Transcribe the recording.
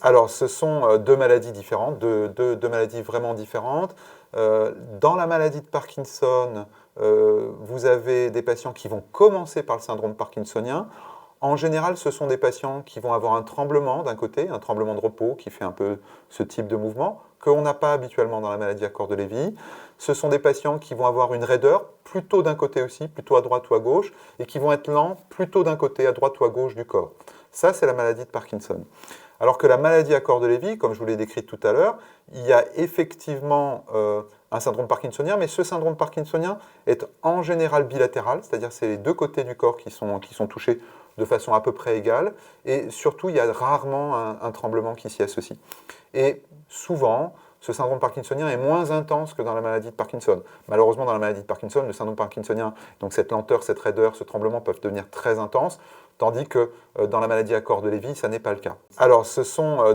Alors, ce sont deux maladies différentes, deux maladies vraiment différentes. Dans la maladie de Parkinson, vous avez des patients qui vont commencer par le syndrome parkinsonien. En général, ce sont des patients qui vont avoir un tremblement d'un côté, un tremblement de repos qui fait un peu ce type de mouvement, qu'on n'a pas habituellement dans la maladie à corps de Lévy. Ce sont des patients qui vont avoir une raideur, plutôt d'un côté aussi, plutôt à droite ou à gauche, et qui vont être lents, plutôt d'un côté, à droite ou à gauche du corps. Ça, c'est la maladie de Parkinson. Alors que la maladie à corps de Lévy, comme je vous l'ai décrite tout à l'heure, il y a effectivement un syndrome parkinsonien, mais ce syndrome parkinsonien est en général bilatéral, c'est-à-dire c'est les deux côtés du corps qui sont touchés de façon à peu près égale, et surtout il y a rarement un tremblement qui s'y associe. Et souvent, ce syndrome parkinsonien est moins intense que dans la maladie de Parkinson. Malheureusement, dans la maladie de Parkinson, le syndrome parkinsonien, donc cette lenteur, cette raideur, ce tremblement peuvent devenir très intenses, tandis que dans la maladie à corps de Lévy, ça n'est pas le cas. Alors, ce sont